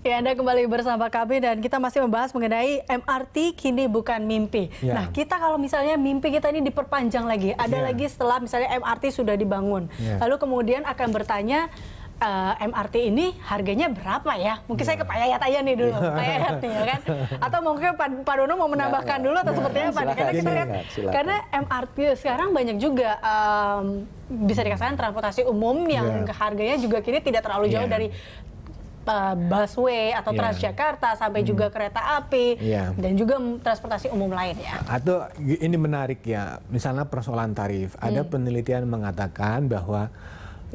Ya, Anda kembali bersama kami dan kita masih membahas mengenai MRT kini bukan mimpi. Ya. Nah, kita kalau misalnya mimpi kita ini diperpanjang lagi, ada lagi setelah misalnya MRT sudah dibangun. Lalu kemudian akan bertanya, MRT ini harganya berapa ya? Mungkin saya ke Pak Yayat aja nih dulu, Pak Yayat nih ya kan? Atau mungkin Pak Dono mau menambahkan dulu atau seperti apa? Karena kita lihat, karena MRT sekarang banyak juga bisa dikatakan transportasi umum yang harganya juga kini tidak terlalu jauh dari busway atau Transjakarta sampai juga kereta api dan juga transportasi umum lain ya. Atau ini menarik ya, misalnya persoalan tarif. Ada penelitian mengatakan bahwa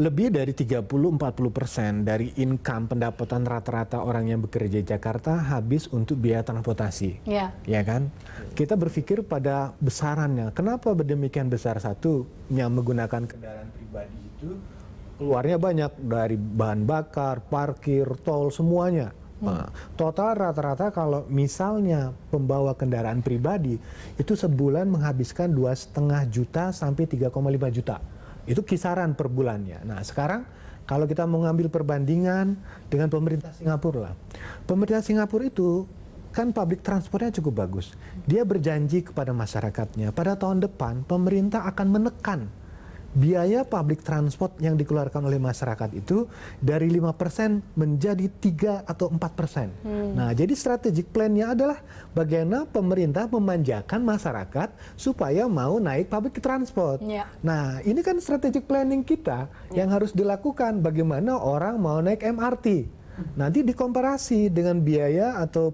lebih dari 30-40% dari income pendapatan rata-rata orang yang bekerja di Jakarta habis untuk biaya transportasi. Ya kan? Kita berpikir pada besarannya. Kenapa demikian besar? Satu, yang menggunakan kendaraan pribadi itu keluarnya banyak dari bahan bakar, parkir, tol, semuanya. Nah, total rata-rata kalau misalnya pembawa kendaraan pribadi itu sebulan menghabiskan 2,5 juta sampai 3,5 juta. Itu kisaran per bulannya. Nah, sekarang kalau kita mau ngambil perbandingan dengan pemerintah Singapura lah. Pemerintah Singapura itu kan public transportnya cukup bagus. Dia berjanji kepada masyarakatnya, pada tahun depan pemerintah akan menekan biaya public transport yang dikeluarkan oleh masyarakat itu dari 5% menjadi 3 atau 4%. Nah, jadi strategic plan-nya adalah bagaimana pemerintah memanjakan masyarakat supaya mau naik public transport. Nah, ini kan strategic planning kita yang harus dilakukan, bagaimana orang mau naik MRT. Nanti dikomparasi dengan biaya atau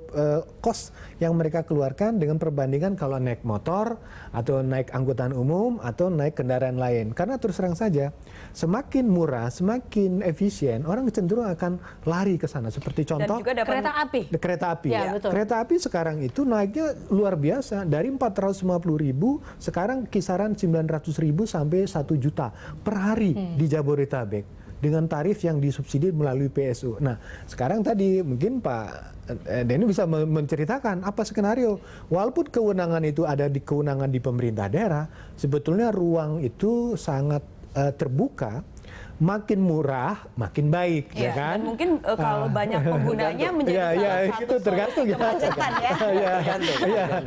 cost yang mereka keluarkan dengan perbandingan kalau naik motor atau naik angkutan umum atau naik kendaraan lain. Karena terus terang saja, semakin murah, semakin efisien, orang cenderung akan lari ke sana. Seperti contoh kereta api. Kereta api. Ya, betul. Kereta api sekarang itu naiknya luar biasa, dari 450.000 sekarang kisaran 900.000 sampai 1 juta per hari di Jabodetabek, dengan tarif yang disubsidi melalui PSU. Nah, sekarang tadi mungkin Pak Denny bisa menceritakan apa skenario. Walaupun kewenangan itu ada di kewenangan di pemerintah daerah, sebetulnya ruang itu sangat terbuka. Makin murah, makin baik, ya kan? Dan mungkin kalau banyak penggunanya menjadi salah satu itu tergantung kemacetan ya.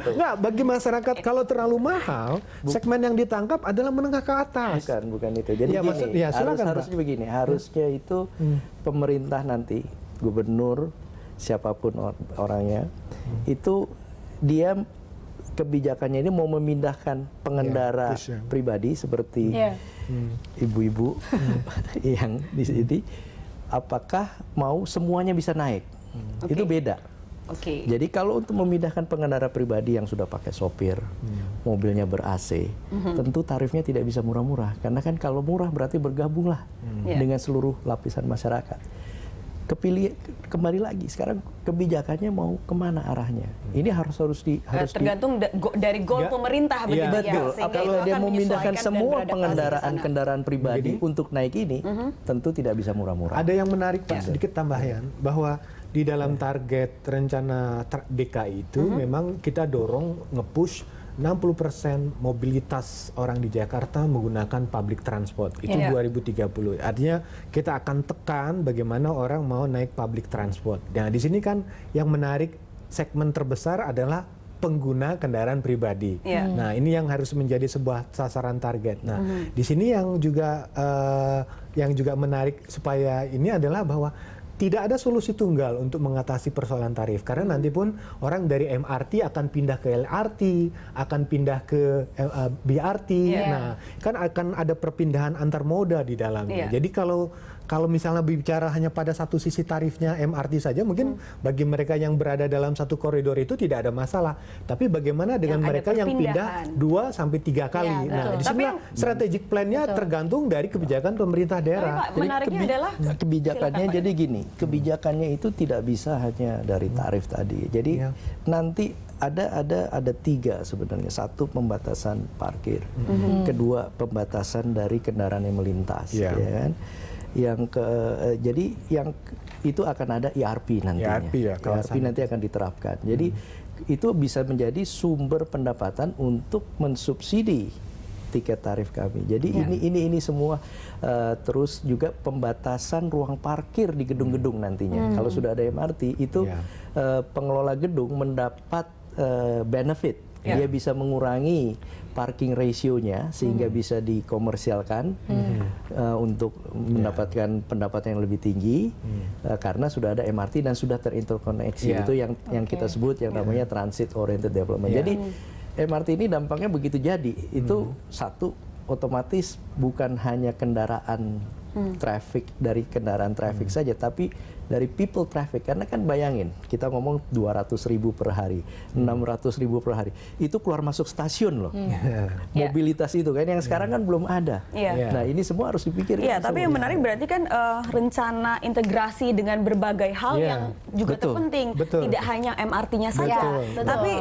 Nggak, bagi masyarakat kalau terlalu mahal, segmen yang ditangkap adalah menengah ke atas. Bukan itu. Jadi harusnya begini, harusnya itu pemerintah nanti, gubernur, siapapun orangnya, itu dia kebijakannya ini mau memindahkan pengendara pribadi seperti ibu-ibu yang di sini, apakah mau semuanya bisa naik? Itu beda. Jadi kalau untuk memindahkan pengendara pribadi yang sudah pakai sopir, mobilnya ber-AC, tentu tarifnya tidak bisa murah-murah. Karena kan kalau murah berarti bergabunglah dengan seluruh lapisan masyarakat. Kembali lagi sekarang kebijakannya mau kemana arahnya? Ini harus tergantung dari goal pemerintah begitu ya. Betul. Kalau dia memindahkan semua kendaraan pribadi untuk naik ini, tentu tidak bisa murah-murah. Ada yang menarik Pak, sedikit tambahan bahwa di dalam target rencana DKI itu memang kita dorong nge-push 60% mobilitas orang di Jakarta menggunakan public transport. Itu 2030. Artinya kita akan tekan bagaimana orang mau naik public transport. Nah, di sini kan yang menarik, segmen terbesar adalah pengguna kendaraan pribadi. Nah, ini yang harus menjadi sebuah sasaran target. Nah, di sini yang juga menarik supaya ini adalah bahwa tidak ada solusi tunggal untuk mengatasi persoalan tarif, karena nanti pun orang dari MRT akan pindah ke LRT, akan pindah ke BRT. Nah, kan akan ada perpindahan antar moda di dalamnya. Jadi kalau misalnya bicara hanya pada satu sisi tarifnya MRT saja, mungkin bagi mereka yang berada dalam satu koridor itu tidak ada masalah. Tapi bagaimana dengan mereka yang pindah 2 sampai 3 kali? Nah, di sini strategic plan-nya tergantung dari kebijakan pemerintah daerah. Menariknya adalah kebijakannya jadi gini, kebijakannya itu tidak bisa hanya dari tarif tadi. Jadi nanti ada 3 sebenarnya. Satu, pembatasan parkir. Kedua, pembatasan dari kendaraan yang melintas. Ya kan? Jadi yang itu akan ada ERP nantinya. ERP nanti akan diterapkan. Jadi itu bisa menjadi sumber pendapatan untuk mensubsidi tiket tarif kami. Jadi ini semua terus juga pembatasan ruang parkir di gedung-gedung nantinya. Kalau sudah ada MRT itu pengelola gedung mendapat benefit. Dia bisa mengurangi parking ratio-nya sehingga bisa dikomersialkan untuk mendapatkan pendapatan yang lebih tinggi karena sudah ada MRT dan sudah terinterkoneksi. Itu yang kita sebut yang namanya transit oriented development. Jadi MRT ini dampaknya begitu jadi. Itu satu, otomatis bukan hanya kendaraan traffic dari kendaraan traffic saja, tapi dari people traffic. Karena kan bayangin, kita ngomong 200.000 per hari, 600.000 per hari. Itu keluar masuk stasiun loh. Mobilitas itu kan yang sekarang kan belum ada. Nah, ini semua harus dipikirkan. Iya, tapi yang menarik berarti kan rencana integrasi dengan berbagai hal yang juga terpenting. Tidak hanya MRT-nya saja, tapi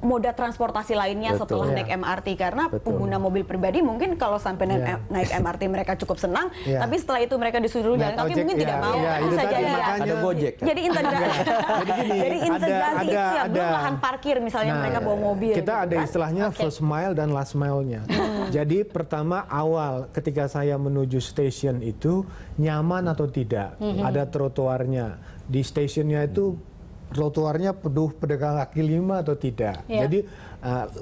moda transportasi lainnya setelah naik MRT, karena pengguna mobil pribadi mungkin kalau sampai naik MRT mereka cukup senang, tapi setelah itu mereka disuruh jalan kaki mungkin tidak mau. Bisa jadi ada Gojek. Jadi integrasi itu ya, belum lahan parkir misalnya mereka bawa mobil. Kita ada istilahnya first mile dan last mile-nya. Jadi pertama awal ketika saya menuju stasiun itu nyaman atau tidak, ada trotoarnya. Di stasiunnya itu trotoarnya penuh pedagang kaki 5 atau tidak. Jadi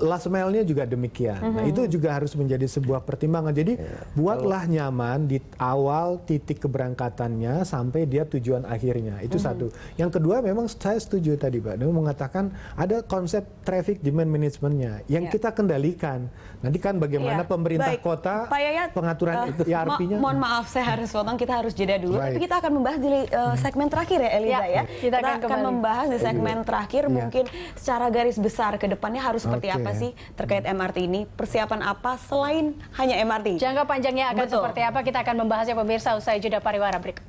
last mile-nya juga demikian. Nah, itu juga harus menjadi sebuah pertimbangan. Jadi buatlah nyaman di awal titik keberangkatannya sampai dia tujuan akhirnya. Itu satu. Yang kedua, memang saya setuju tadi Pak Nung mengatakan ada konsep traffic demand management-nya yang kita kendalikan. Nanti kan bagaimana pemerintah kota Pak Yayat, pengaturan ERP-nya. Mohon maaf saya harus potong, kita harus jeda dulu. Tapi kita akan membahas di segmen terakhir ya Eliza ya. Kita akan membahas di segmen terakhir mungkin secara garis besar ke depannya harus seperti apa sih terkait MRT ini, persiapan apa selain hanya MRT. Jangka panjangnya akan seperti apa, kita akan membahasnya pemirsa usai jeda pariwara berikut.